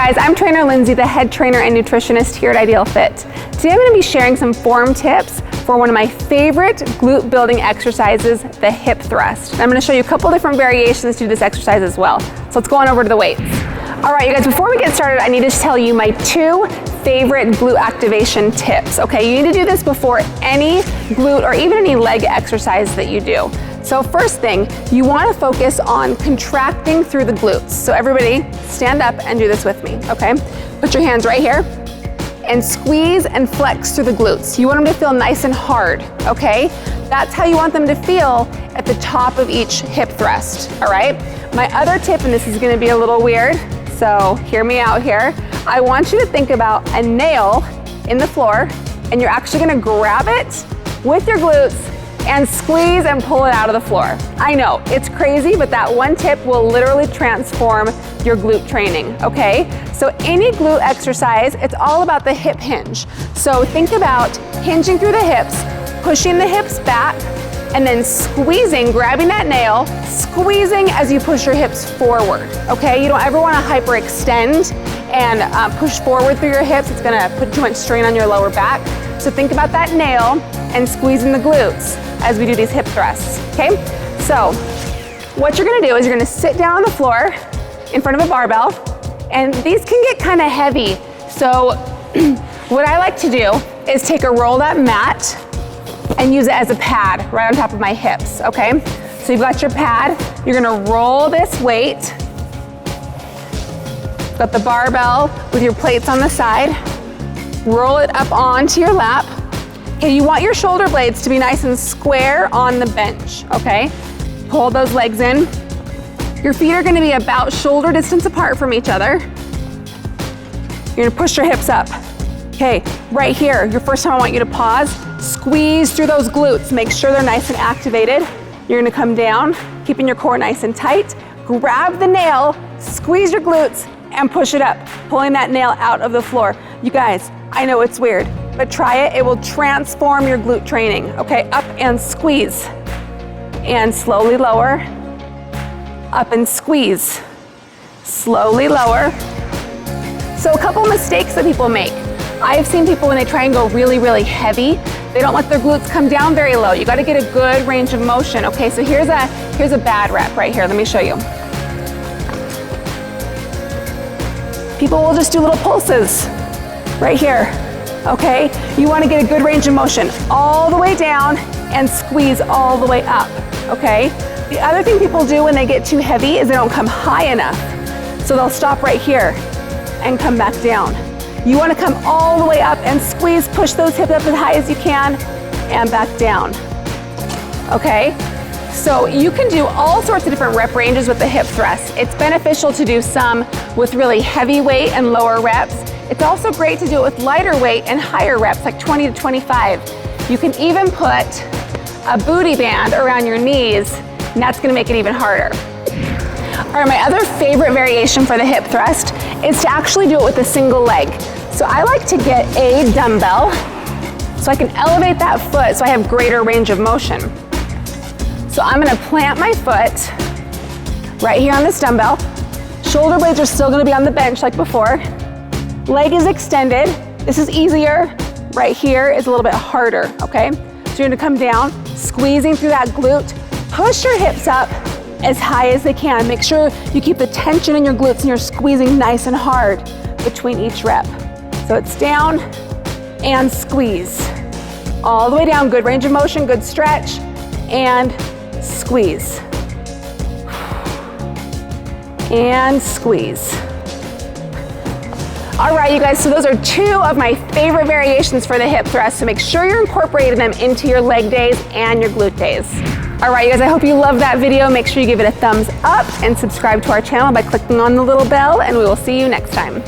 guys, I'm Trainer Lindsey, the head trainer and nutritionist here at IdealFit. Today I'm going to be sharing some form tips for one of my favorite glute building exercises, the hip thrust. And I'm going to show you a couple different variations to do this exercise as well. So let's go on over to the weights. All right, you guys, before we get started, I need to tell you my 2 favorite glute activation tips, okay? You need to do this before any glute or even any leg exercise that you do. So first thing, you want to focus on contracting through the glutes. So everybody stand up and do this with me, okay? Put your hands right here and squeeze and flex through the glutes. You want them to feel nice and hard, okay? That's how you want them to feel at the top of each hip thrust, all right? My other tip, and this is gonna be a little weird, so hear me out here. I want you to think about a nail in the floor and you're actually gonna grab it with your glutes and squeeze and pull it out of the floor. I know, it's crazy, but that one tip will literally transform your glute training, okay? So any glute exercise, it's all about the hip hinge. So think about hinging through the hips, pushing the hips back, and then squeezing, grabbing that nail, squeezing as you push your hips forward, okay? You don't ever wanna hyperextend and push forward through your hips. It's gonna put too much strain on your lower back. So think about that nail and squeezing the glutes as we do these hip thrusts, okay? So what you're gonna do is you're gonna sit down on the floor in front of a barbell, and these can get kind of heavy. So what I like to do is take a rolled up mat and use it as a pad right on top of my hips, okay? So you've got your pad, you're gonna roll this weight, got the barbell with your plates on the side, roll it up onto your lap. Okay, you want your shoulder blades to be nice and square on the bench, okay? Pull those legs in. Your feet are gonna be about shoulder distance apart from each other. You're gonna push your hips up. Okay, right here, your first time I want you to pause, squeeze through those glutes, make sure they're nice and activated. You're gonna come down, keeping your core nice and tight, grab the nail, squeeze your glutes, and push it up, pulling that nail out of the floor. You guys, I know it's weird, but try it. It will transform your glute training, okay? Up and squeeze, and slowly lower, up and squeeze, slowly lower. So a couple mistakes that people make. I have seen people when they try and go really, really heavy, they don't let their glutes come down very low. You gotta get a good range of motion, okay? So here's a bad rep right here. Let me show you. People will just do little pulses right here, okay? You wanna get a good range of motion all the way down and squeeze all the way up, okay? The other thing people do when they get too heavy is they don't come high enough. So they'll stop right here and come back down. You wanna come all the way up and squeeze, push those hips up as high as you can and back down, okay? So you can do all sorts of different rep ranges with the hip thrust. It's beneficial to do some with really heavy weight and lower reps. It's also great to do it with lighter weight and higher reps, like 20 to 25. You can even put a booty band around your knees, and that's gonna make it even harder. All right, my other favorite variation for the hip thrust is to actually do it with a single leg. So I like to get a dumbbell so I can elevate that foot so I have greater range of motion. So I'm gonna plant my foot right here on this dumbbell. Shoulder blades are still gonna be on the bench like before. Leg is extended. This is easier. Right here is a little bit harder, okay? So you're gonna come down, squeezing through that glute, push your hips up as high as they can. Make sure you keep the tension in your glutes and you're squeezing nice and hard between each rep. So it's down and squeeze. All the way down, good range of motion, good stretch, and squeeze. And squeeze. All right, you guys, so those are 2 of my favorite variations for the hip thrust, so make sure you're incorporating them into your leg days and your glute days. All right, you guys, I hope you loved that video. Make sure you give it a thumbs up and subscribe to our channel by clicking on the little bell, and we will see you next time.